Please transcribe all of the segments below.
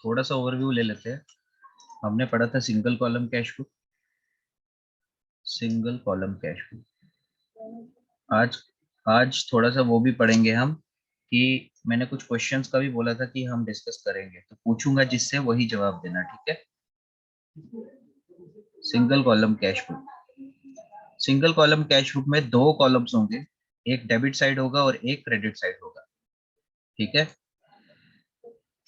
थोड़ा सा ओवरव्यू ले लेते हैं। हमने पढ़ा था single column cash book, single column cash book. आज आज थोड़ा सा वो भी पढ़ेंगे हम कि मैंने कुछ क्वेश्चंस का भी बोला था कि हम डिस्कस करेंगे, तो पूछूंगा जिससे वही जवाब देना, ठीक है। Single column cash book, single column cash book में दो कॉलम्स होंगे, एक डेबिट साइड होगा और एक क्रेडिट साइड होगा, ठीक है।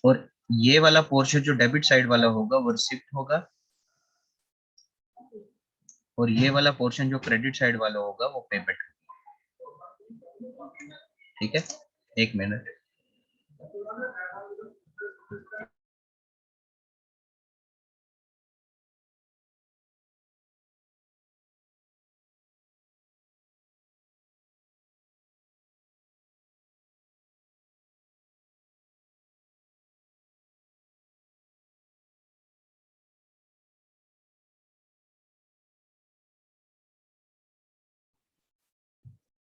और ये वाला पोर्शन जो डेबिट साइड वाला होगा वो रिसिप्ट होगा, और ये वाला पोर्शन जो क्रेडिट साइड वाला होगा वो पेमेंट, ठीक है। एक मिनट।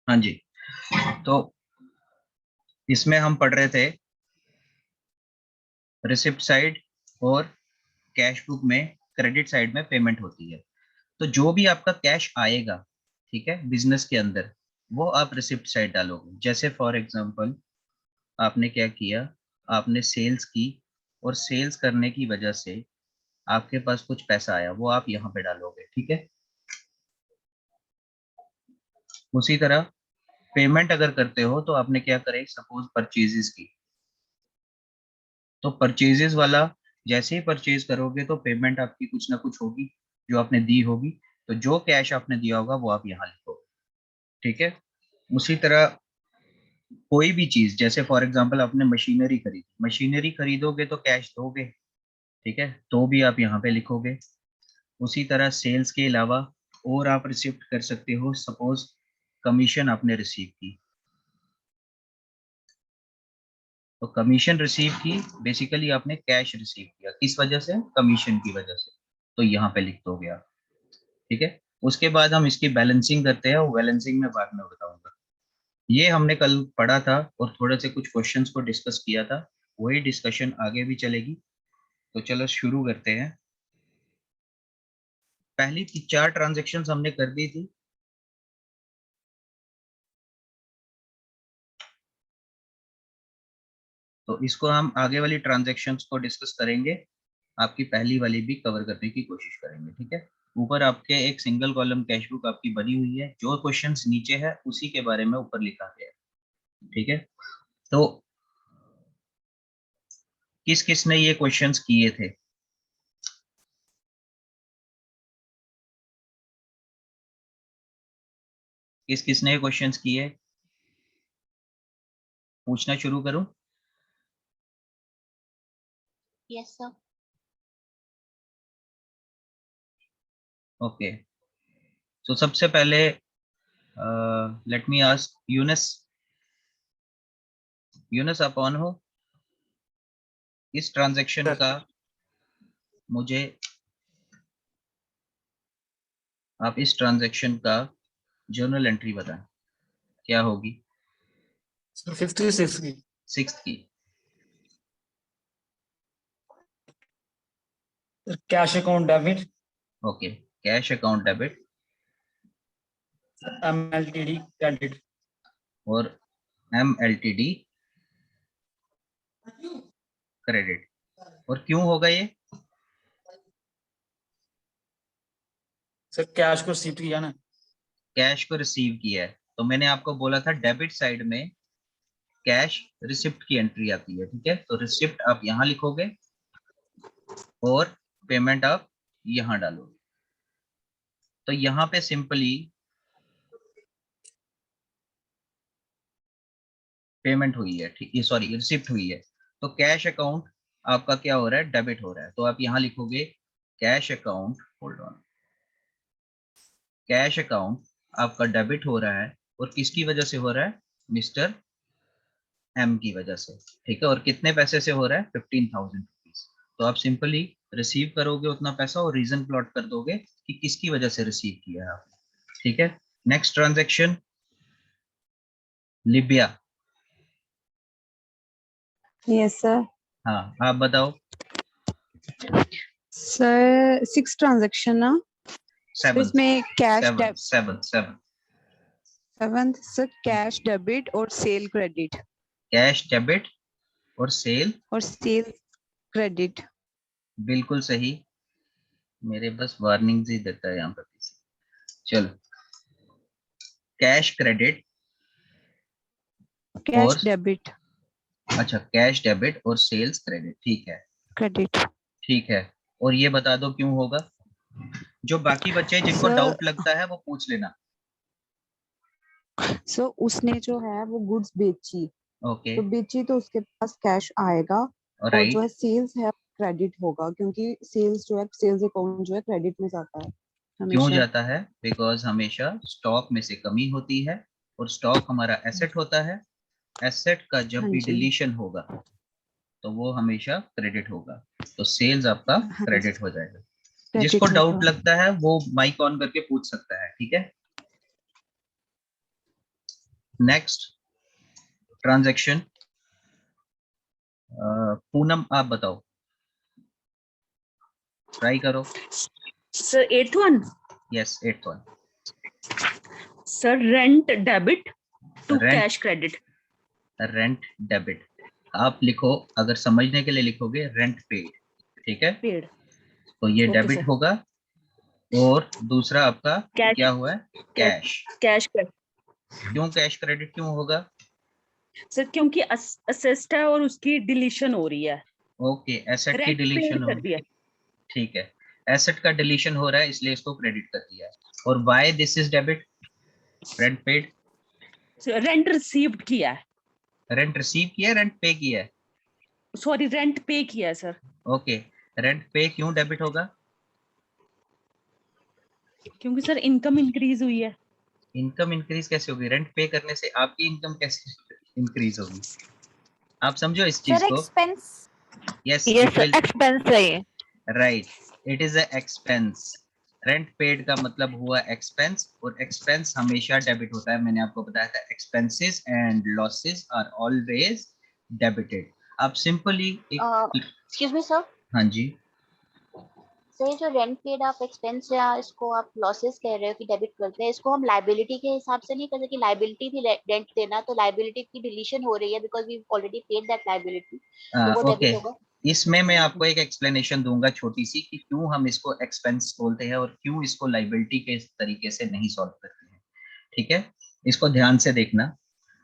हाँ जी, तो इसमें हम पढ़ रहे थे रिसिप्ट साइड और कैश बुक में क्रेडिट साइड में पेमेंट होती है। तो जो भी आपका कैश आएगा, ठीक है, बिजनेस के अंदर, वो आप रिसिप्ट साइड डालोगे। जैसे फॉर एग्जांपल आपने क्या किया, आपने सेल्स की और सेल्स करने की वजह से आपके पास कुछ पैसा आया, वो आप यहाँ पे डालोगे, ठीक है। उसी तरह पेमेंट अगर करते हो तो आपने क्या करे, सपोज परचेजेस की, तो परचेजेस वाला जैसे ही परचेज करोगे तो पेमेंट आपकी कुछ ना कुछ होगी जो आपने दी होगी, तो जो कैश आपने दिया होगा वो आप यहाँ लिखोगे, ठीक है। उसी तरह कोई भी चीज, जैसे फॉर एग्जांपल आपने मशीनरी खरीदी, मशीनरी खरीदोगे तो कैश दोगे, ठीक है, तो भी आप यहाँ पे लिखोगे। उसी तरह सेल्स के अलावा और आप रिसिप्ट कर सकते हो, सपोज कमीशन आपने रिसीव की, तो कमीशन रिसीव की, बेसिकली आपने कैश रिसीव किया, किस वजह से, कमीशन की वजह से, तो यहाँ पे लिख दोगे आप, ठीक है। उसके बाद हम इसकी बैलेंसिंग करते हैं, वो बैलेंसिंग में बाद में बताऊंगा। ये हमने कल पढ़ा था और थोड़े से कुछ क्वेश्चंस को डिस्कस किया था, वही डिस्कशन आगे भी चलेगी। तो चलो शुरू करते हैं। पहली 4 ट्रांजेक्शन्स हमने कर दी थी, तो इसको हम आगे वाली ट्रांजेक्शन्स को डिस्कस करेंगे, आपकी पहली वाली भी कवर करने की कोशिश करेंगे, ठीक है। ऊपर आपके एक सिंगल कॉलम कैश बुक आपकी बनी हुई है, जो क्वेश्चंस नीचे है उसी के बारे में ऊपर लिखा गया है, ठीक है। तो किस किस ने ये क्वेश्चंस किए थे, किस किस ने क्वेश्चंस किए, पूछना शुरू करूं? Yes sir. ओके, तो सबसे पहले let me ask Yunus, Yunus आप ऑन हो? इस ट्रांजैक्शन का मुझे, आप इस ट्रांजैक्शन का जर्नल एंट्री बताएं, क्या होगी? 56 की, 6th की। Cash account debit, okay, cash account debit MLTD credit, और MLTD क्रेडिट। और क्यों होगा ये? सर कैश को रिसीव किया ना। कैश को रिसीव किया है, तो मैंने आपको बोला था डेबिट साइड में कैश रिसिप्ट की एंट्री आती है, ठीक है। तो रिसिप्ट आप यहाँ लिखोगे और पेमेंट आप यहाँ डालोगे। तो यहाँ पे सिंपली पेमेंट हुई है, ठीक है, सॉरी रिसिप्ट हुई है, तो कैश अकाउंट आपका क्या हो रहा है, डेबिट हो रहा है, तो आप यहाँ लिखोगे cash account, hold on, cash account आपका डेबिट हो रहा है, और किसकी वजह से हो रहा है, मिस्टर एम की वजह से, ठीक है। और कितने पैसे से हो रहा है, 15,000 रुपीज। तो आप सिंपली रिसीव करोगे उतना पैसा और रीजन प्लॉट कर दोगे कि किसकी वजह से रिसीव किया है आपने, ठीक है। Next transaction Libya. Yes sir. हाँ, आप बताओ सर 6 ट्रांजैक्शन ना, तो सेवन इसमें cash seven seven seven 7 sir cash debit और सेल क्रेडिट कैश डेबिट और सेल क्रेडिट। बिल्कुल सही। मेरे बस वार्निंग ही देता है यहाँ पर किसी। चलो, कैश क्रेडिट कैश और डेबिट अच्छा, कैश डेबिट और सेल्स क्रेडिट, ठीक है क्रेडिट। ठीक है। और ये बता दो क्यों होगा। जो बाकी बच्चे जिनको सर डाउट लगता है वो पूछ लेना। सो उसने जो है वो गुड्स बेची, ओके, तो बेची तो उसके पास कैश आएगा, और जो है राइट। सेल्स है क्रेडिट होगा, क्योंकि सेल्स जो है सेल्स अकाउंट जो है क्रेडिट में जाता है क्यों हमेशा। जाता है? बिकॉज हमेशा स्टॉक में से कमी होती है और स्टॉक हमारा एसेट होता है। एसेट का जब हाँ भी जी, डिलीशन होगा तो वो हमेशा क्रेडिट होगा, तो सेल्स आपका हाँ जी, क्रेडिट हो जाएगा। जिसको क्रेडिट डाउट होगा। लगता है वो माइक ऑन करके पूछ सकता है, ठीक है। नेक्स्ट ट्रांजैक्शन, पूनम आप बताओ, ट्राई करो। Sir, eighth one. Yes, 8th one. Sir, rent debit to rent cash credit. Rent debit. आप लिखो, अगर समझने के लिए लिखोगे रेंट पेड, ठीक है, Paid. तो ये Okay, डेबिट sir. होगा। और दूसरा आपका Cash. क्या हुआ है? कैश। Cash credit. क्यों कैश क्रेडिट क्यों होगा? Sir, क्योंकि असेस्ट है और उसकी डिलीशन हो रही है। ओके, एसेट की रेंट डिलीशन पेड हो, कर दिया। ठीक है, एसेट का डिलीशन हो रहा है इसलिए इसको क्रेडिट कर दिया है। और why this is debit? Rent paid, rent received किया है। रेंट रिसीव किया, रेंट पे किया है। सॉरी, रेंट पे किया है सर। ओके, रेंट पे क्यों डेबिट होगा? क्योंकि सर इनकम इंक्रीज हुई है। इनकम इंक्रीज कैसे होगी? रेंट पे करने से आपकी इनकम कैसे इंक्रीज होगी? आप समझो इस चीज सर को। Expense. Yes, yes it will, expense है ये। Right, it is a expense. Rent paid का मतलब हुआ एक्सपेंस, और एक्सपेंस हमेशा डेबिट होता है। मैंने आपको बताया था expenses and losses are always debited. आप सिंपली एक, एक्सक्यूज मी सर, हाँ जी, सर जो रेंट पेड आप एक्सपेंस या इसको आप लॉसेस कह रहे हो कि डेबिट करते हैं, इसको हम लाइबिलिटी के हिसाब से नहीं करते कि लाइबिलिटी थी रेंट देना, तो लाइबिलिटी की डिलीशन हो रही है because we already paid that liability, तो वो ओके। डेबिट होगा। इसमें मैं आपको एक एक्सप्लेनेशन दूंगा छोटी सी कि क्यों हम इसको एक्सपेंस बोलते हैं और क्यों इसको लाइबिलिटी के तरीके से नहीं सॉल्व करते हैं, ठीक है। इसको ध्यान से देखना,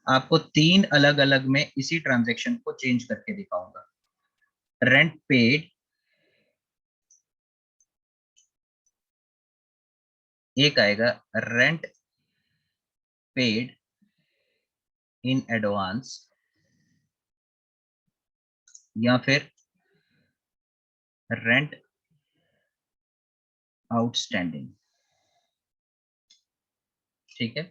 आपको 3 अलग अलग में इसी ट्रांजैक्शन को चेंज करके दिखाऊंगा। रेंट पेड, एक आएगा रेंट पेड इन एडवांस, या फिर रेंट आउटस्टैंडिंग, ठीक है।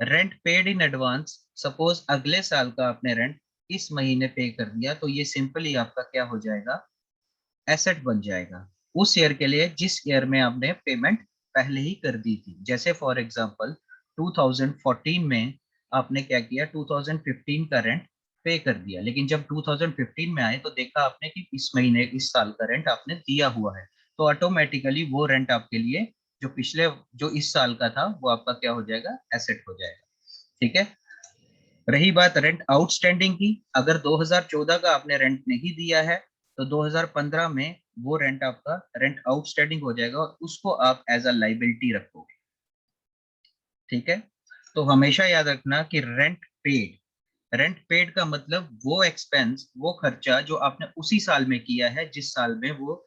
Rent paid in advance, suppose अगले साल का आपने रेंट इस महीने पे कर दिया, तो ये सिंपली आपका क्या हो जाएगा? एसेट बन जाएगा उस ईयर के लिए जिस ईयर में आपने पेमेंट पहले ही कर दी थी। जैसे फॉर एग्जांपल 2014 में आपने क्या किया, 2015 का रेंट पे कर दिया, लेकिन जब 2015 में आए तो देखा आपने कि इस महीने इस साल का रेंट आपने दिया हुआ है, तो ऑटोमेटिकली वो रेंट आपके लिए जो पिछले जो इस साल का था वो आपका क्या हो जाएगा? एसेट हो जाएगा, ठीक है। रही बात रेंट आउटस्टैंडिंग की, अगर 2014 का आपने रेंट नहीं दिया है तो 2015 में वो रेंट आपका रेंट आउटस्टैंडिंग हो जाएगा और उसको आप एज अ लाइबिलिटी रखोगे, ठीक है। तो हमेशा याद रखना कि रेंट पेड का मतलब वो एक्सपेंस, वो खर्चा जो आपने उसी साल में किया है जिस साल में वो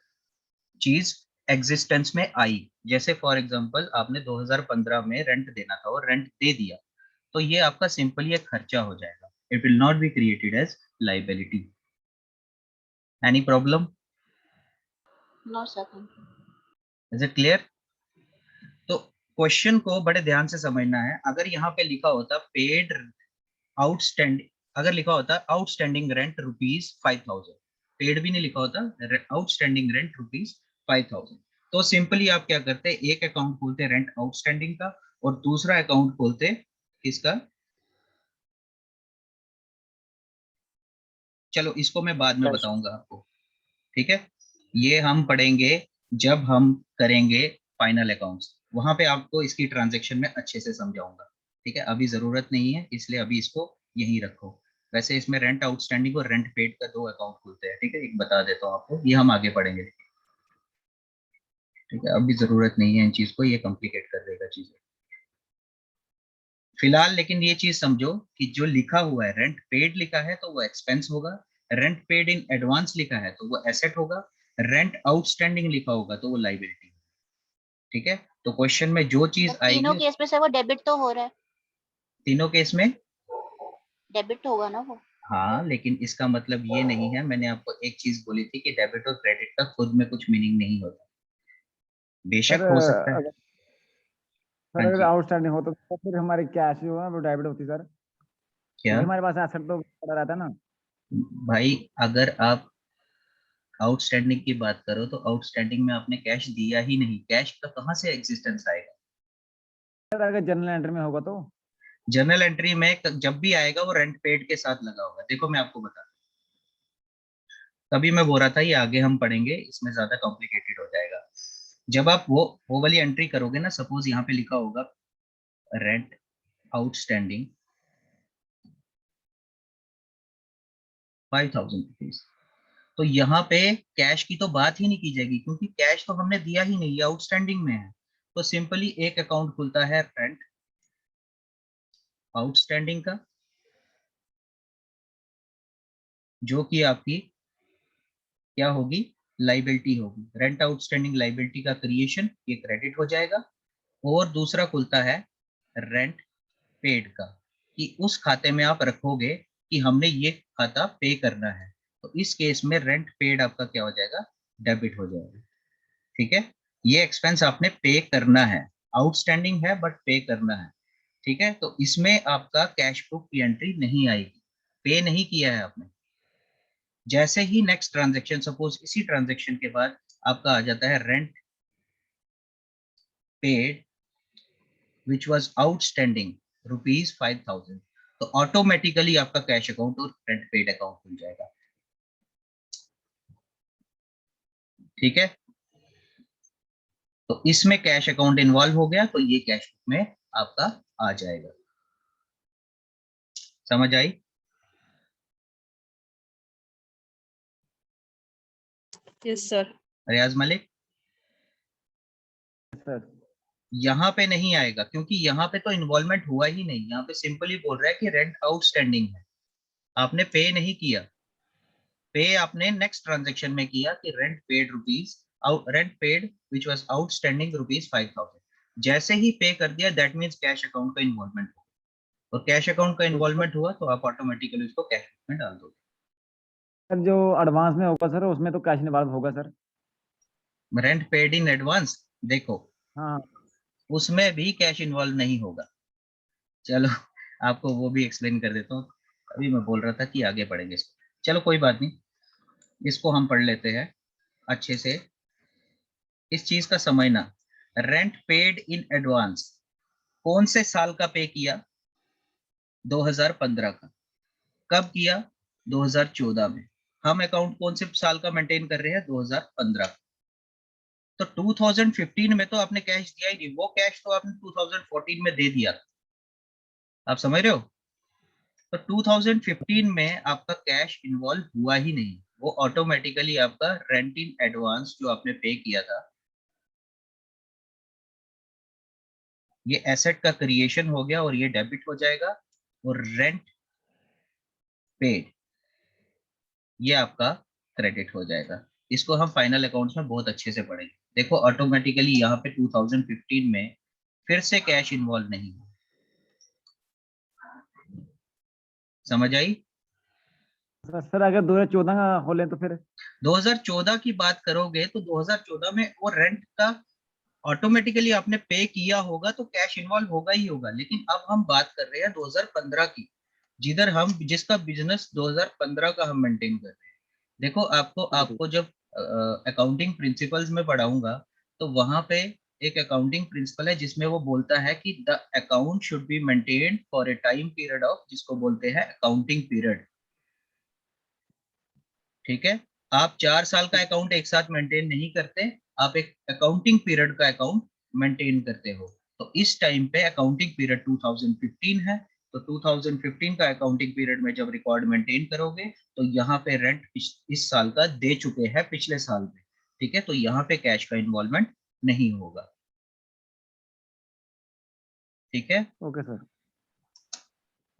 चीज एग्जिस्टेंस में आई। जैसे फॉर एग्जांपल आपने 2015 में रेंट देना था और रेंट दे दिया, तो ये आपका सिंपली एक खर्चा हो जाएगा। It will not be created as liability. Any problem? No sir. Is it clear? तो क्वेश्चन को बड़े ध्यान से समझना है। अगर यहाँ पे लिखा होता पेड आउटस्टैंडिंग, अगर लिखा होता आउटस्टैंडिंग रेंट ₹5,000, पेड भी नहीं लिखा होता, आउटस्टैंडिंग रेंट ₹5,000, तो सिंपली आप क्या करते, एक अकाउंट खोलते रेंट आउटस्टैंडिंग का और दूसरा अकाउंट खोलते किसका? चलो इसको मैं बाद में बताऊंगा आपको, ठीक है। ये हम पढ़ेंगे जब हम करेंगे फाइनल अकाउंट्स, वहां पे आपको इसकी ट्रांजैक्शन में अच्छे से समझाऊंगा। ठीक है, अभी जरूरत नहीं है, इसलिए अभी इसको यहीं रखो। वैसे इसमें रेंट आउटस्टैंडिंग और रेंट पेड का 2 अकाउंट खुलते हैं। ठीक है, एक बता देता हूँ आपको, ये हम आगे पढ़ेंगे। ठीक है, अभी जरूरत नहीं है इन चीज को, ये कॉम्प्लिकेट कर देगा चीजें फिलहाल। लेकिन ये चीज समझो कि जो लिखा हुआ है रेंट पेड लिखा है तो वो एक्सपेंस होगा, रेंट पेड इन एडवांस लिखा है तो वो एसेट होगा, रेंट आउटस्टैंडिंग लिखा होगा तो वो लाइबिलिटी। ठीक है, तो क्वेश्चन में जो चीज तो तीनों आएगी, केस में से वो डेबिट तो हो रहा है, तीनों केस में। डेबिट होगा ना वो। हाँ, लेकिन इसका मतलब ये नहीं है, मैंने आपको एक चीज बोली थी कि डेबिट और क्रेडिट का खुद में कुछ मीनिंग नहीं होता, सर बेशक हो सकता है। अगर हाँ सर अगर जी, आउटस्टैंडिंग हो तो फिर हमारी कैश जो है वो डेबिट होती है सर, क्या क्योंकि हमारे पास एसेट तो पड़ा रहता है ना। भाई, अगर आप आउटस्टैंडिंग की बात करो तो आउटस्टैंडिंग में आपने कैश दिया ही नहीं, कैश का कहाँ से एग्जिस्टेंस आएगा। सर अगर जनरल एंट्री में होगा तो जर्नल एंट्री में जब भी आएगा वो रेंट पेड के साथ लगा होगा। देखो मैं आपको बता, तभी मैं बोल रहा था ये आगे हम पढ़ेंगे, इसमें ज्यादा कॉम्प्लिकेटेड हो जाएगा। जब आप वो वाली एंट्री करोगे ना, सपोज यहाँ पे लिखा होगा रेंट आउटस्टैंडिंग 5,000 रुपीज, तो यहाँ पे कैश की तो बात ही नहीं की जाएगी, क्योंकि कैश तो हमने दिया ही नहीं, ये आउटस्टैंडिंग में है। तो सिंपली एक अकाउंट खुलता है रेंट आउटस्टैंडिंग का, जो कि आपकी क्या होगी, लाइबिलिटी होगी। रेंट आउटस्टैंडिंग लाइबिलिटी का क्रिएशन, ये क्रेडिट हो जाएगा। और दूसरा खुलता है रेंट पेड का, कि उस खाते में आप रखोगे कि हमने ये खाता पे करना है, तो इस केस में रेंट पेड आपका क्या हो जाएगा, डेबिट हो जाएगा। ठीक है, ये एक्सपेंस आपने पे करना है, आउटस्टैंडिंग है बट पे करना है। ठीक है, तो इसमें आपका कैश बुक की एंट्री नहीं आएगी, पे नहीं किया है आपने। जैसे ही नेक्स्ट ट्रांजेक्शन, सपोज इसी ट्रांजेक्शन के बाद आपका आ जाता है rent paid which was outstanding ₹5,000, तो ऑटोमेटिकली आपका कैश अकाउंट और रेंट पेड अकाउंट खुल जाएगा। ठीक है, तो इसमें कैश अकाउंट इन्वॉल्व हो गया तो ये कैश बुक में आपका आ जाएगा। समझ आई? Yes sir. Riyaz Malik, sir यहाँ पे नहीं आएगा क्योंकि यहाँ पे तो इन्वॉल्वमेंट हुआ ही नहीं, यहाँ पे सिंपली बोल रहा है कि रेंट आउटस्टैंडिंग है, आपने पे नहीं किया। पे आपने नेक्स्ट ट्रांजेक्शन में किया कि rent paid rent paid which was outstanding ₹5,000। जैसे ही पे कर दिया दैट मींस कैश अकाउंट का इन्वॉल्वमेंट हुआ, और कैश अकाउंट का इन्वॉल्वमेंट हुआ तो आप ऑटोमेटिकली उसको कैश में डाल दोगे। सर जो एडवांस में होगा सर उसमें तो कैश इन्वॉल्व होगा sir. Rent paid in advance, देखो हाँ उसमें भी कैश इन्वॉल्व नहीं होगा। चलो आपको वो भी एक्सप्लेन कर देता हूँ, अभी मैं बोल रहा था कि आगे बढ़ेंगे इसको। चलो कोई बात नहीं, इसको हम पढ़ लेते हैं अच्छे से। इस चीज का समझना, रेंट पेड इन एडवांस कौन से साल का पे किया, 2015 का। कब किया, 2014 में। हम अकाउंट कौन से साल का मेंटेन कर रहे हैं, 2015 का। तो 2015 में तो आपने कैश दिया ही नहीं, वो कैश तो आपने 2014 में दे दिया। आप समझ रहे हो? तो 2015 में आपका कैश इन्वॉल्व हुआ ही नहीं, वो ऑटोमेटिकली आपका रेंट इन एडवांस जो आपने पे किया था, ये एसेट का क्रिएशन हो गया और ये डेबिट हो जाएगा। और रेंट पेड ये आपका क्रेडिट हो जाएगा। इसको हम फाइनल अकाउंट्स में बहुत अच्छे से पढ़ेंगे। देखो ऑटोमेटिकली यहाँ पे 2015 में फिर से कैश इन्वॉल्व नहीं है। समझ आई? सर अगर 2014 का हो लें तो फिर 2014 की बात करोगे तो 2014 में वो रेंट का ऑटोमेटिकली आपने पे किया होगा तो कैश इन्वॉल्व होगा ही होगा। लेकिन अब हम बात कर रहे हैं 2015 की, जिधर हम जिसका बिजनेस 2015 का हम मेंटेन कर रहे हैं। देखो आपको आपको जब अकाउंटिंग प्रिंसिपल्स में पढ़ाऊंगा तो वहां पे एक अकाउंटिंग प्रिंसिपल है जिसमें वो बोलता है कि the account should be maintained for a time period of, जिसको बोलते हैं अकाउंटिंग पीरियड। ठीक है, आप 4 साल का अकाउंट एक साथ मेंटेन नहीं करते, आप एक अकाउंटिंग पीरियड का अकाउंट मेंटेन करते हो। तो इस टाइम पे अकाउंटिंग पीरियड 2015 है, तो 2015 का अकाउंटिंग पीरियड में जब रिकॉर्ड मेंटेन करोगे तो यहाँ पे रेंट इस साल का दे चुके हैं पिछले साल में, ठीक है, तो यहाँ पे कैश का इन्वॉल्वमेंट नहीं होगा, ठीक है। Okay sir.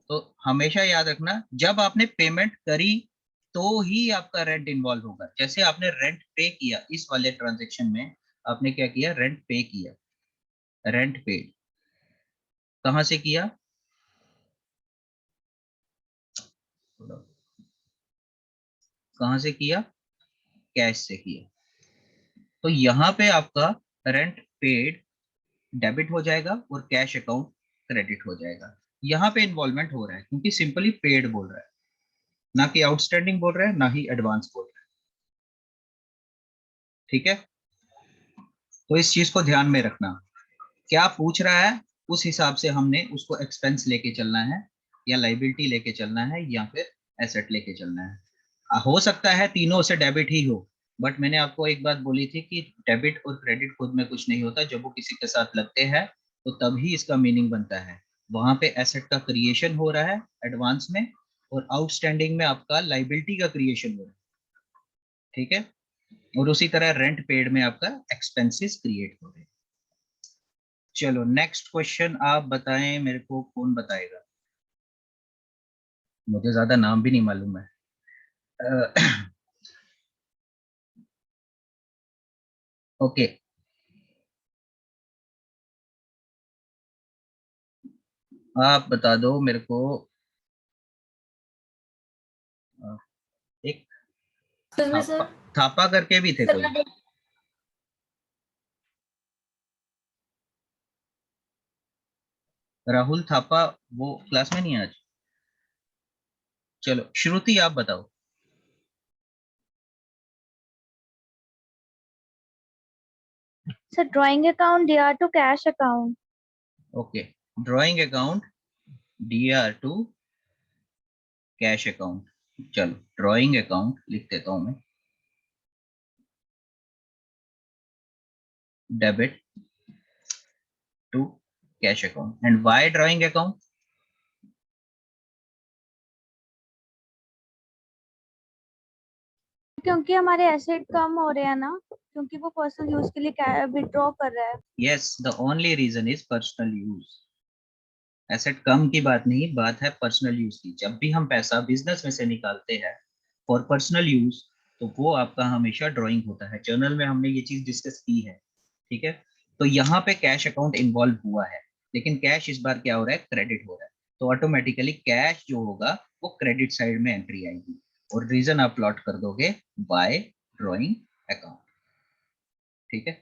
तो हमेशा याद रखना, जब आपने पेमेंट करी तो ही आपका रेंट इन्वॉल्व होगा। जैसे आपने रेंट पे किया इस वाले ट्रांजेक्शन में, आपने क्या किया, रेंट पे किया, रेंट पेड कहां से किया, कहां से किया, कैश से किया। तो यहाँ पे आपका रेंट पेड डेबिट हो जाएगा और कैश अकाउंट क्रेडिट हो जाएगा। यहाँ पे इन्वॉल्वमेंट हो रहा है क्योंकि सिंपली पेड बोल रहा है, ना कि आउटस्टैंडिंग बोल रहा है, ना ही एडवांस बोल रहा है, ठीक है। तो इस चीज को ध्यान में रखना, क्या पूछ रहा है उस हिसाब से हमने उसको एक्सपेंस लेके चलना है, या लाइबिलिटी लेके चलना है, या फिर एसेट लेके चलना है। हो सकता है तीनों से डेबिट ही हो, बट मैंने आपको एक बात बोली थी कि डेबिट और क्रेडिट खुद में कुछ नहीं होता, जब वो किसी के साथ लगते हैं तो तभी इसका मीनिंग बनता है। वहां पे एसेट का क्रिएशन हो रहा है एडवांस में, और आउटस्टैंडिंग में आपका लाइबिलिटी का क्रिएशन हो रहा है, ठीक है। और उसी तरह रेंट पेड में आपका एक्सपेंसेस क्रिएट हो रहे हैं। चलो नेक्स्ट क्वेश्चन आप बताएं, मेरे को कौन बताएगा, मुझे ज्यादा नाम भी नहीं मालूम है। ओके, आप बता दो मेरे को। एक थापा, थापा करके भी थे कोई, राहुल थापा, वो क्लास में नहीं है आज। चलो श्रुति आप बताओ। Sir, drawing account DR to cash account. Okay, drawing account DR to cash account. चलो ड्राइंग अकाउंट लिख देता हूं मैं, debit to cash account. And why drawing account? क्योंकि हमारे एसेट कम हो रहे हैं ना, क्योंकि वो पर्सनल यूज के लिए विड्रॉ कर रहा है। Yes, the only reason is personal use. Asset कम की बात नहीं, बात है पर्सनल यूज की। जब भी हम पैसा बिजनेस में से निकालते हैं फॉर पर्सनल यूज, तो वो आपका हमेशा ड्राइंग होता है। जर्नल में हमने ये चीज डिस्कस की है, ठीक है। तो यहाँ पे कैश अकाउंट इन्वॉल्व हुआ है, लेकिन कैश इस बार क्या हो रहा है, क्रेडिट हो रहा है। तो ऑटोमेटिकली कैश जो होगा वो क्रेडिट साइड में एंट्री आएगी, और रीजन आप प्लॉट कर दोगे बाय ड्रॉइंग अकाउंट, ठीक है।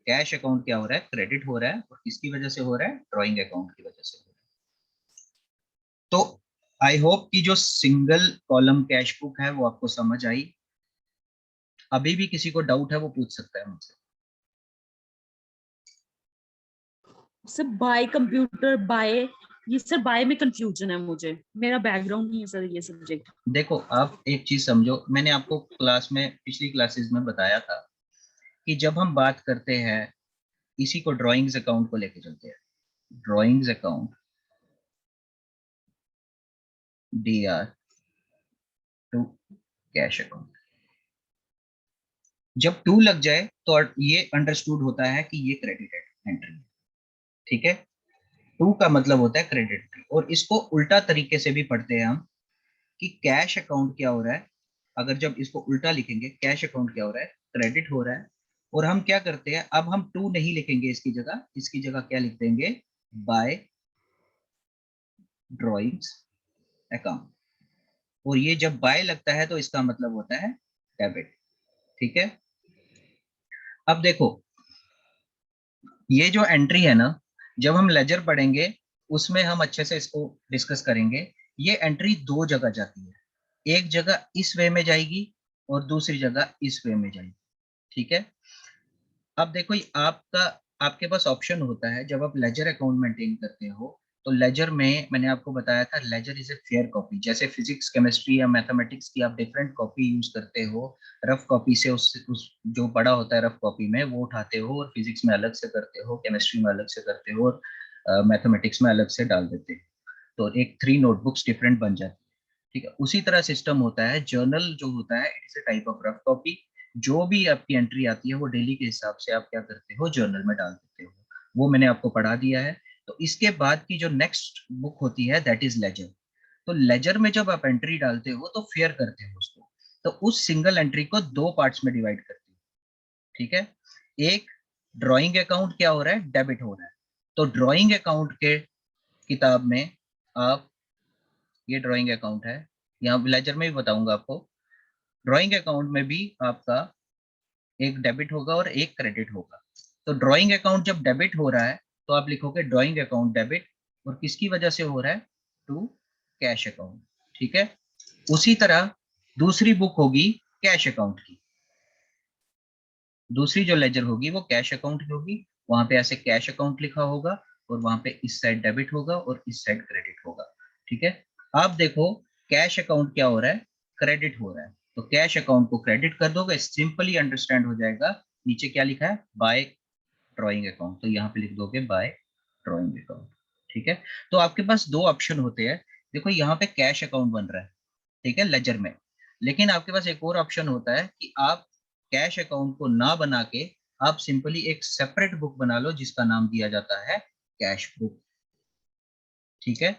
कैश अकाउंट क्या हो रहा है, क्रेडिट हो रहा है, और किसकी वजह से हो रहा है, ड्रॉइंग अकाउंट की वजह से हो रहा है। तो आई होप कि जो सिंगल कॉलम कैश बुक है वो आपको समझ आई। अभी भी किसी को डाउट है वो पूछ सकता है मुझसे। सर बाय कंप्यूटर, बाय, ये सर बाय में कंफ्यूजन है मुझे, मेरा बैकग्राउंड नहीं है सर ये सब्जेक्ट। देखो आप एक चीज समझो, मैंने आपको क्लास में पिछली क्लासेस में बताया था कि जब हम बात करते हैं, इसी को ड्राइंग्स अकाउंट को लेके चलते हैं, drawings account DR to cash account. जब टू लग जाए तो ये अंडरस्टूड होता है कि ये क्रेडिट एंट्री, ठीक है। टू का मतलब होता है क्रेडिट एंट्री। और इसको उल्टा तरीके से भी पढ़ते हैं हम कि कैश अकाउंट क्या हो रहा है। अगर जब इसको उल्टा लिखेंगे, कैश अकाउंट क्या हो रहा है, क्रेडिट हो रहा है। और हम क्या करते हैं, अब हम टू नहीं लिखेंगे इसकी जगह, इसकी जगह क्या लिख देंगे, बाय ड्रॉइंग्स अकाउंट। और ये जब बाय लगता है तो इसका मतलब होता है डेबिट, ठीक है। अब देखो ये जो एंट्री है ना, जब हम लेजर पढ़ेंगे उसमें हम अच्छे से इसको डिस्कस करेंगे। ये एंट्री दो जगह जाती है, एक जगह इस वे में जाएगी और दूसरी जगह इस वे में जाएगी, ठीक है। अब देखो आपका, आपके पास ऑप्शन होता है जब आप लेजर अकाउंट मेंटेन करते हो तो लेजर में मैंने आपको बताया था ledger is a fair copy. जैसे फिजिक्स, केमिस्ट्री या मैथमेटिक्स की आप डिफरेंट कॉपी यूज करते हो, रफ कॉपी से उस जो पड़ा होता है रफ कॉपी में वो उठाते हो और फिजिक्स में अलग से करते हो, केमिस्ट्री में अलग से करते हो और मैथमेटिक्स में अलग से डाल देते हो, तो एक 3 नोटबुक्स डिफरेंट बन जाती है। ठीक है, उसी तरह सिस्टम होता है। जर्नल जो होता है it is a type of rough copy. जो भी आपकी एंट्री आती है वो डेली के हिसाब से आप क्या करते हो, जर्नल में डाल देते हो। वो मैंने आपको पढ़ा दिया है। तो इसके बाद की जो नेक्स्ट बुक होती है दैट इज लेजर। तो लेजर में जब आप एंट्री डालते हो तो फेयर करते हो उसको, तो उस सिंगल एंट्री को 2 पार्ट्स में डिवाइड करते हो। ठीक है, एक ड्राइंग अकाउंट क्या हो रहा है, डेबिट हो रहा है। तो ड्राइंग अकाउंट के किताब में आप, ये ड्राइंग अकाउंट है, यहाँ लेजर में भी बताऊंगा आपको। ड्राइंग अकाउंट में भी आपका एक डेबिट होगा और एक क्रेडिट होगा। तो ड्राइंग अकाउंट जब डेबिट हो रहा है तो आप लिखोगे ड्राइंग अकाउंट डेबिट, और किसकी वजह से हो रहा है, टू कैश अकाउंट। ठीक है, उसी तरह दूसरी बुक होगी कैश अकाउंट की। दूसरी जो लेजर होगी वो कैश अकाउंट की होगी। वहां पे ऐसे कैश अकाउंट लिखा होगा और वहां पे इस साइड डेबिट होगा और इस साइड क्रेडिट होगा। ठीक है, आप देखो कैश अकाउंट क्या हो रहा है, क्रेडिट हो रहा है। तो कैश अकाउंट को क्रेडिट कर दोगे, सिंपली अंडरस्टैंड हो जाएगा। नीचे क्या लिखा है, बाय ड्राइंग अकाउंट, तो यहाँ पे लिख दोगे बाय ड्राइंग अकाउंट। ठीक है, तो आपके पास 2 ऑप्शन होते हैं। देखो यहाँ पे कैश अकाउंट बन रहा है, ठीक है, लेजर में। लेकिन आपके पास एक और ऑप्शन होता है कि आप कैश अकाउंट को ना बना के आप सिंपली एक सेपरेट बुक बना लो जिसका नाम दिया जाता है कैश बुक। ठीक है,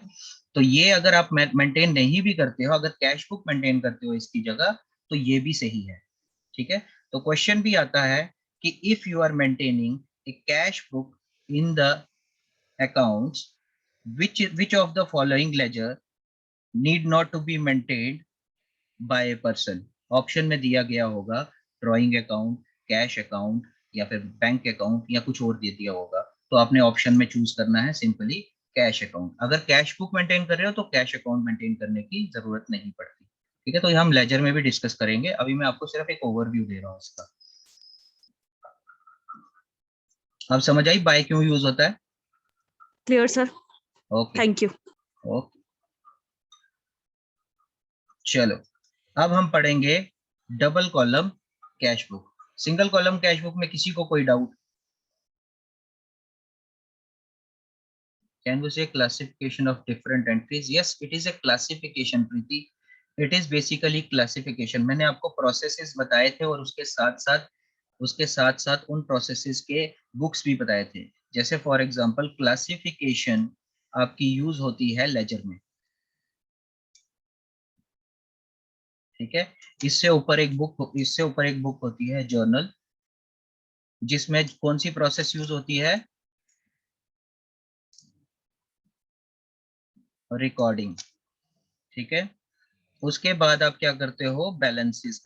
तो ये अगर आप मेंटेन नहीं भी करते हो, अगर कैश बुक मेंटेन करते हो इसकी जगह, तो ये भी सही है। ठीक है, तो क्वेश्चन भी आता है कि if you are maintaining a cash book in the accounts, which of the following ledger need not to be maintained by a person. Option में दिया गया होगा ड्राइंग अकाउंट, कैश अकाउंट या फिर बैंक अकाउंट या कुछ और दे दिया होगा। तो आपने ऑप्शन में चूज करना है सिंपली कैश अकाउंट। अगर कैश बुक मेंटेन कर रहे हो तो कैश अकाउंट मेंटेन करने की जरूरत नहीं पड़ती। ठीक है, तो ये हम लेजर में भी डिस्कस करेंगे। अभी मैं आपको सिर्फ एक ओवरव्यू दे रहा हूँ इसका। अब समझ आई बाय क्यों यूज होता है? Clear sir, okay thank you. Okay, चलो अब हम पढ़ेंगे double column cash book. Single column cash book में किसी को कोई doubt? Can we say classification of different entries? Yes, it is a classification, Preeti. It is basically classification। मैंने आपको प्रोसेसेस बताए थे और उसके साथ साथ उन प्रोसेसेस के बुक्स भी बताए थे। जैसे फॉर एग्जांपल क्लासिफिकेशन आपकी यूज होती है लेजर में। ठीक है, इससे ऊपर एक बुक होती है जर्नल, जिसमें कौन सी प्रोसेस यूज होती है, रिकॉर्डिंग। ठीक है, उसके बाद आप क्या करते हो, बैलेंसेस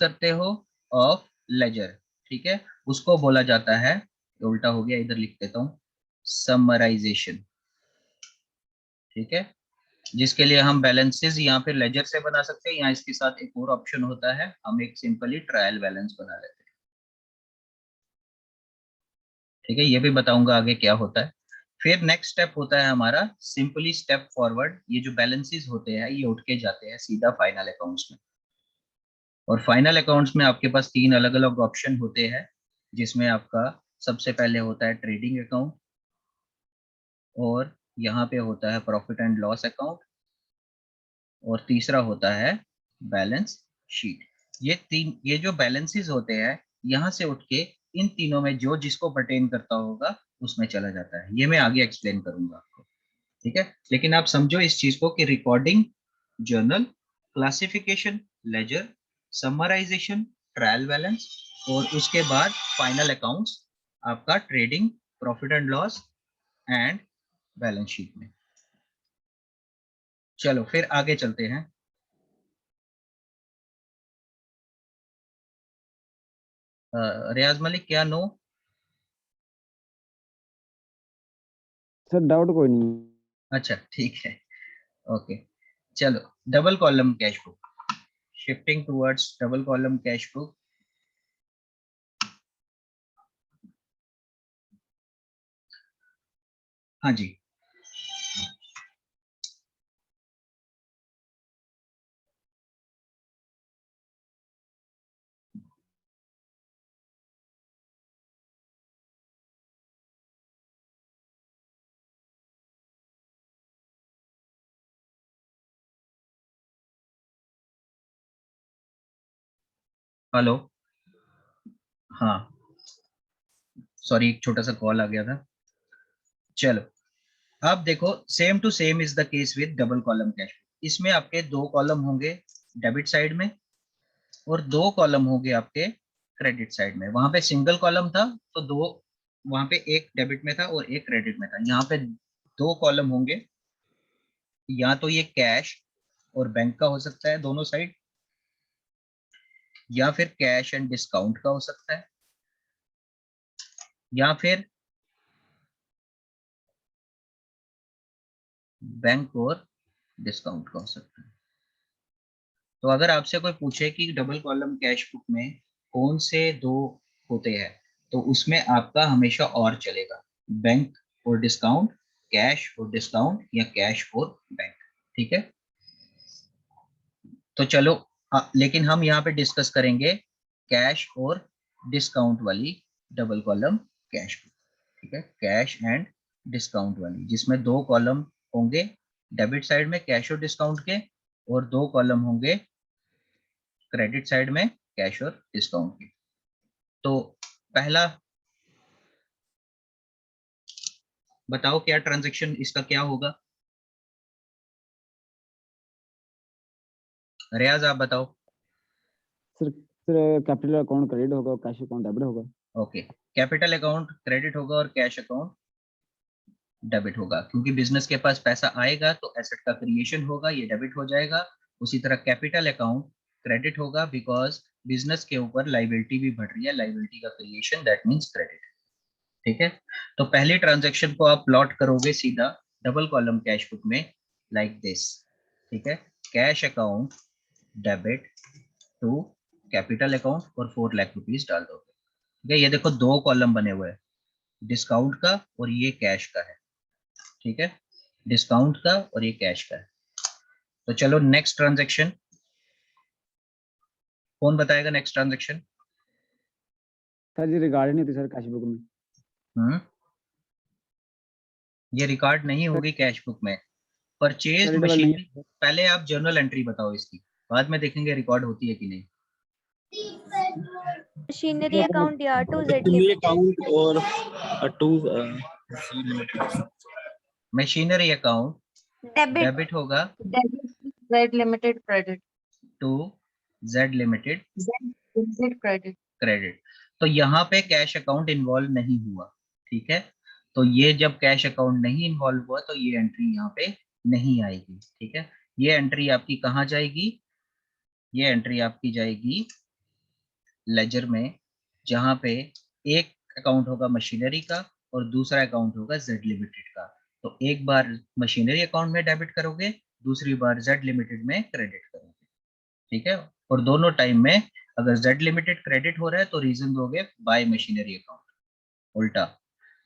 करते हो ऑफ लेजर। ठीक है, उसको बोला जाता है, उल्टा हो गया, इधर लिख देता हूं, समराइजेशन। ठीक है, जिसके लिए हम बैलेंसेस यहाँ पे लेजर से बना सकते हैं, यहाँ इसके साथ एक और ऑप्शन होता है, हम एक सिंपली ट्रायल बैलेंस बना लेते हैं। ठीक है, ये भी बताऊंगा आगे क्या होता है। फिर नेक्स्ट स्टेप होता है हमारा सिंपली स्टेप फॉरवर्ड। ये जो बैलेंसेस होते हैं ये उठ के जाते हैं सीधा फाइनल अकाउंट्स में। और फाइनल अकाउंट्स में आपके पास 3 अलग अलग ऑप्शन होते हैं, जिसमें आपका सबसे पहले होता है ट्रेडिंग अकाउंट, और यहाँ पे होता है प्रॉफिट एंड लॉस अकाउंट, और तीसरा होता है बैलेंस शीट। ये जो बैलेंसेस होते हैं, यहाँ से उठ के इन तीनों में जो जिसको परटेन करता होगा उसमें चला जाता है। ये मैं आगे एक्सप्लेन करूंगा आपको। ठीक है, लेकिन आप समझो इस चीज को कि recording journal, classification ledger, summarisation trial balance, और उसके बाद फाइनल अकाउंट्स आपका trading, profit and loss and balance sheet में। चलो फिर आगे चलते हैं। रियाज मलिक, क्या नो? सर डाउट कोई नहीं। अच्छा ठीक है, ओके। चलो double column cash book, shifting towards double column cash book. हाँ जी, हेलो, हाँ सॉरी एक छोटा सा कॉल आ गया था। चलो अब देखो, same to same is the case with double column cash. इसमें आपके 2 कॉलम होंगे डेबिट साइड में और 2 कॉलम होंगे आपके क्रेडिट साइड में। वहां पे सिंगल कॉलम था तो 2, वहां पे एक डेबिट में था और एक क्रेडिट में था। यहाँ पे 2 कॉलम होंगे, या तो ये कैश और बैंक का हो सकता है दोनों साइड, या फिर कैश एंड डिस्काउंट का हो सकता है, या फिर बैंक और डिस्काउंट का हो सकता है। तो अगर आपसे कोई पूछे कि डबल कॉलम कैश बुक में कौन से 2 होते हैं, तो उसमें आपका हमेशा और चलेगा, बैंक और डिस्काउंट, कैश और डिस्काउंट, या कैश और बैंक। ठीक है, तो चलो लेकिन हम यहाँ पे डिस्कस करेंगे कैश और डिस्काउंट वाली डबल कॉलम कैश बुक। ठीक है, कैश एंड डिस्काउंट वाली, जिसमें 2 कॉलम होंगे डेबिट साइड में कैश और डिस्काउंट के, और 2 कॉलम होंगे क्रेडिट साइड में कैश और डिस्काउंट के। तो पहला बताओ क्या ट्रांजैक्शन इसका क्या होगा, रियाज आप बताओ। सर कैपिटल अकाउंट क्रेडिट होगा और कैश अकाउंट डेबिट होगा। ओके, कैपिटल अकाउंट क्रेडिट होगा और कैश अकाउंट डेबिट होगा, क्योंकि बिजनेस के पास पैसा आएगा तो एसेट का क्रिएशन होगा, ये डेबिट हो जाएगा। उसी तरह कैपिटल अकाउंट क्रेडिट होगा बिकॉज बिजनेस के ऊपर लाइबिलिटी भी बढ़ रही है, लाइबिलिटी का क्रिएशन दैट मींस क्रेडिट। ठीक है, तो पहली ट्रांजैक्शन को आप प्लॉट करोगे सीधा डबल कॉलम कैश बुक में लाइक दिस। ठीक है, cash account debit to capital account और 4 लाख रुपीस डाल दोगे। ठीक है, ये देखो 2 कॉलम बने हुए हैं, डिस्काउंट का और ये कैश का है। ठीक है, डिस्काउंट का और ये कैश का है। तो चलो नेक्स्ट ट्रांजैक्शन, कौन बताएगा नेक्स्ट ट्रांजैक्शन? सर जी रिगार्ड नहीं थी सर कैश बुक में। ये रिकॉर्ड नहीं होगी कैश बुक में। परचेज क्रेडिट नहीं मशीनरी, पहले आप जर्नल एंट्री बताओ इसकी, बाद में देखेंगे रिकॉर्ड होती है कि नहीं। मशीनरी अकाउंट या to Z Machinery limited. account or to C limited. Machinery account debit debit होगा Z limited credit. To Z limited Z limited credit. Credit. तो यहाँ पे कैश अकाउंट इन्वॉल्व नहीं हुआ। ठीक है, तो ये जब कैश अकाउंट नहीं इन्वॉल्व हुआ तो ये एंट्री यहाँ पे नहीं आएगी। ठीक है, ये एंट्री आपकी कहाँ जाएगी? ये एंट्री आपकी जाएगी लेजर में, जहां पे एक अकाउंट होगा मशीनरी का और दूसरा अकाउंट होगा जेड लिमिटेड का। तो एक बार मशीनरी अकाउंट में डेबिट करोगे, दूसरी बार जेड लिमिटेड में क्रेडिट करोगे। ठीक है, और दोनों टाइम में अगर जेड लिमिटेड क्रेडिट हो रहा है तो रीजन दोगे बाय मशीनरी अकाउंट। उल्टा,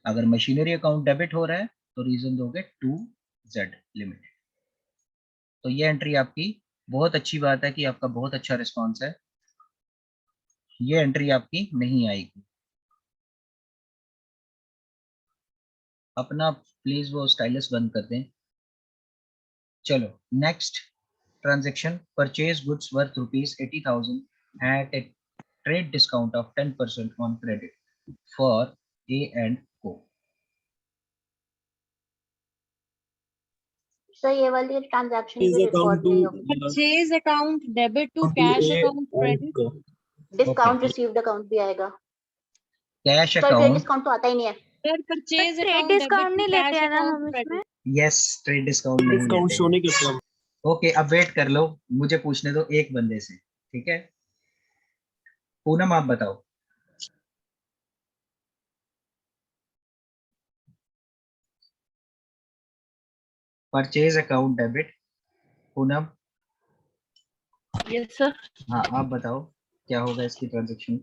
अगर मशीनरी अकाउंट डेबिट हो रहा है तो रीजन दोगे टू जेड लिमिटेड। तो ये एंट्री आपकी, बहुत अच्छी बात है कि आपका बहुत अच्छा रिस्पॉन्स है, ये एंट्री आपकी नहीं आएगी। अपना प्लीज वो स्टाइलस बंद कर दें। चलो next transaction, purchase goods worth ₹80,000 at a trade discount of 10% on credit for A and Co. Sir ये वाली ट्रांजैक्शन Is भी account रिकॉर्ड to नहीं होगी। Purchase account debit to to cash A account and credit. Co. Discount received account भी आएगा। Cash sir trade account, discount तो आता ही नहीं है। Sir purchase trade account discount debit नहीं टू लेते कैश हैं ना अकाउंट हम क्रेडिट। इसमें। यस ट्रेड डिस्काउंट नहीं Discount लेते show हैं। नहीं करते हम। ओके, अब वेट कर लो, मुझे पूछने दो एक बंदे से। ठीक है, पूनम आप बताओ। Purchase account debit, Poonam. Yes sir. हाँ आप बताओ क्या होगा इसकी transaction.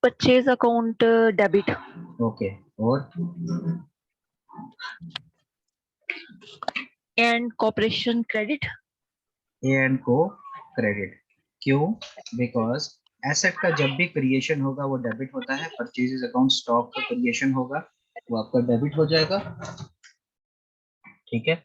Purchase account debit, okay, और and corporation credit, A and को क्रेडिट। क्यों? बिकॉज एसेट का जब भी क्रिएशन होगा वो डेबिट होता है, परचेजेस अकाउंट स्टॉक का क्रिएशन होगा वो आपका डेबिट हो जाएगा। ठीक है,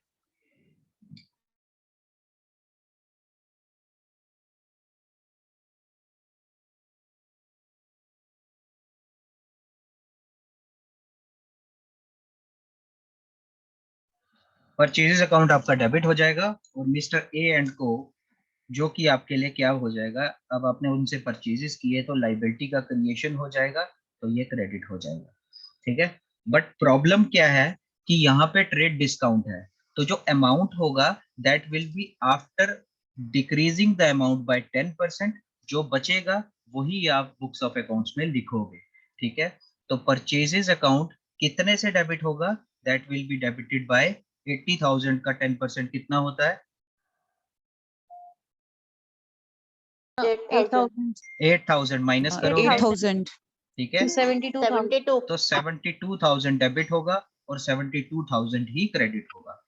परचेजेस अकाउंट आपका डेबिट हो जाएगा और मिस्टर ए एंड को जो कि आपके लिए क्या हो जाएगा, अब आपने उनसे परचेजेस किए तो लाइबिलिटी का क्रिएशन हो जाएगा तो ये क्रेडिट हो जाएगा। ठीक है, बट प्रॉब्लम क्या है कि यहाँ पे ट्रेड डिस्काउंट है, तो जो अमाउंट होगा that will be after decreasing the amount by 10%, जो बचेगा वही आप बुक्स ऑफ अकाउंट्स में लिखोगे। ठीक है, तो परचेजेस अकाउंट कितने से डेबिट होगा, that will be debited bye 80,000 का 10% कितना होता है, 8,000 8,000 माइनस करोगे। 8,000 ठीक है, 72 तो 72,000 डेबिट होगा और 72,000 ही क्रेडिट होगा।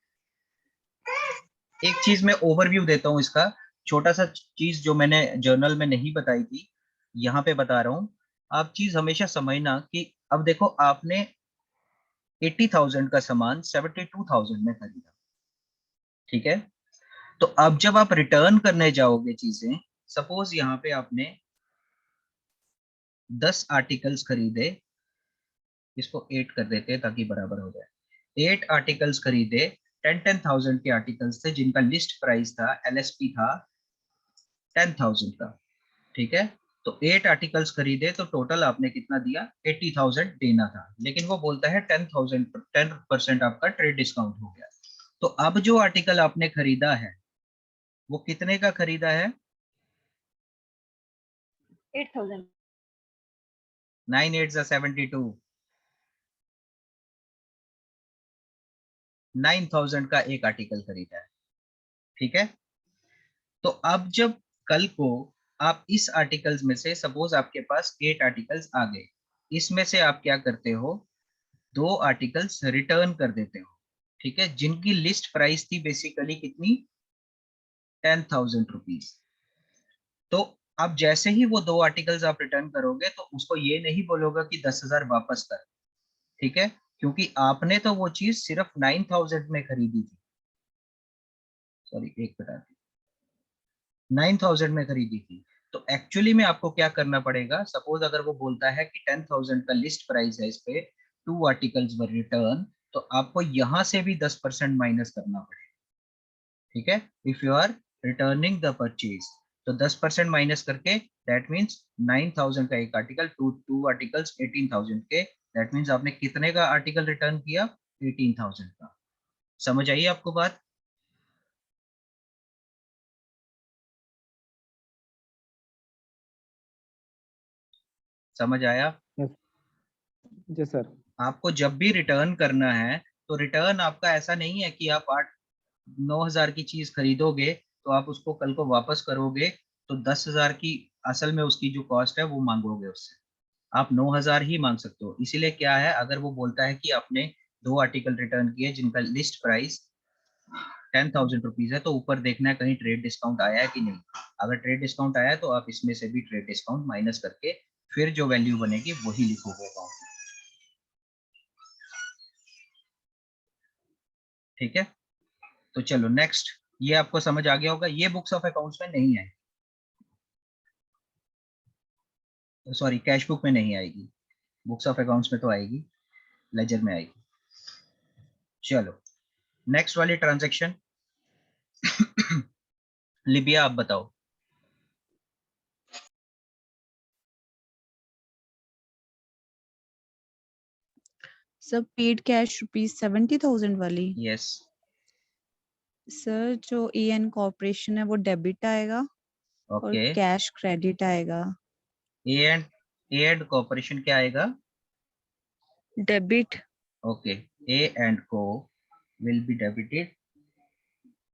एक चीज मैं ओवरव्यू देता हूं इसका, छोटा सा चीज जो मैंने जर्नल में नहीं बताई थी यहाँ पे बता रहा हूं। आप चीज हमेशा समझना कि अब देखो आपने 80,000 का सामान 72,000 में खरीदा। ठीक है, तो अब जब आप रिटर्न करने जाओगे चीजें, सपोज यहाँ पे आपने 10 आर्टिकल्स खरीदे, इसको 8 कर देते हैं ताकि बराबर हो जाए। 8 आर्टिकल्स खरीदे, 10,000 के आर्टिकल्स थे जिनका लिस्ट प्राइस था, एलएसपी था 10,000 का। ठीक है, तो 8 आर्टिकल्स खरीदे तो टोटल आपने कितना दिया, 80,000 देना था, लेकिन वो बोलता है 10,000 10% आपका ट्रेड डिस्काउंट हो गया। तो अब जो आर्टिकल आपने खरीदा है वो कितने का खरीदा है, 8,000, 9 8 72, 9,000 का एक आर्टिकल खरीदा है। ठीक है, तो अब जब कल को आप इस आर्टिकल्स में से, सपोज आपके पास 8 आर्टिकल्स आ गए, इसमें से आप क्या करते हो, 2 आर्टिकल्स रिटर्न कर देते हो। ठीक है, जिनकी लिस्ट प्राइस थी बेसिकली कितनी, 10,000 रुपीज। तो अब जैसे ही वो 2 आर्टिकल्स आप रिटर्न करोगे तो उसको ये नहीं बोलोगे कि 10,000 वापस कर। ठीक है, क्योंकि आपने तो वो चीज सिर्फ 9,000 में खरीदी थी, सॉरी एक बता 9,000 में खरीदी थी। तो एक्चुअली में आपको क्या करना पड़ेगा, सपोज अगर वो बोलता है कि 10,000 का लिस्ट प्राइस है, इस पे 2 आर्टिकल्स वर रिटर्न, तो आपको यहां से भी 10% माइनस करना पड़ेगा। ठीक है, if you are returning the purchase, तो 10% माइनस करके दैट मीन्स 9,000 का एक आर्टिकल, टू आर्टिकल्स 18,000 के, दैट मीन्स आपने कितने का आर्टिकल रिटर्न किया, 18,000 का। समझ आई आपको बात? समझ आया? जी सर। आपको जब भी रिटर्न करना है तो रिटर्न आपका ऐसा नहीं है कि आप 9,000 की चीज खरीदोगे तो आप उसको कल को वापस करोगे तो 10,000 की असल में उसकी जो कॉस्ट है वो मांगोगे उससे, आप 9,000 ही मांग सकते हो। इसीलिए क्या है, अगर वो बोलता है कि आपने 2 आर्टिकल रिटर्न किए जिनका लिस्ट प्राइस 10,000 रुपीज है, तो ऊपर देखना है कहीं ट्रेड डिस्काउंट आया है कि नहीं। अगर ट्रेड डिस्काउंट आया है तो आप इसमें से भी ट्रेड डिस्काउंट माइनस करके फिर जो वैल्यू बनेगी वही लिखोगे अकाउंट में। ठीक है, तो चलो नेक्स्ट, ये आपको समझ आ गया होगा, ये बुक्स ऑफ अकाउंट्स में नहीं है, सॉरी कैश बुक में नहीं आएगी, बुक्स ऑफ अकाउंट्स में तो आएगी, लेजर में आएगी। चलो नेक्स्ट वाली ट्रांजैक्शन लिबिया, आप बताओ। सर पेड कैश ₹70,000 वाली, यस, सर जो एन कॉर्पोरेशन है वो डेबिट आएगा और ओके। कैश क्रेडिट आएगा। ए एंड कॉर्पोरेशन क्या आएगा, डेबिट, ओके, ए एंड को विल बी डेबिटेड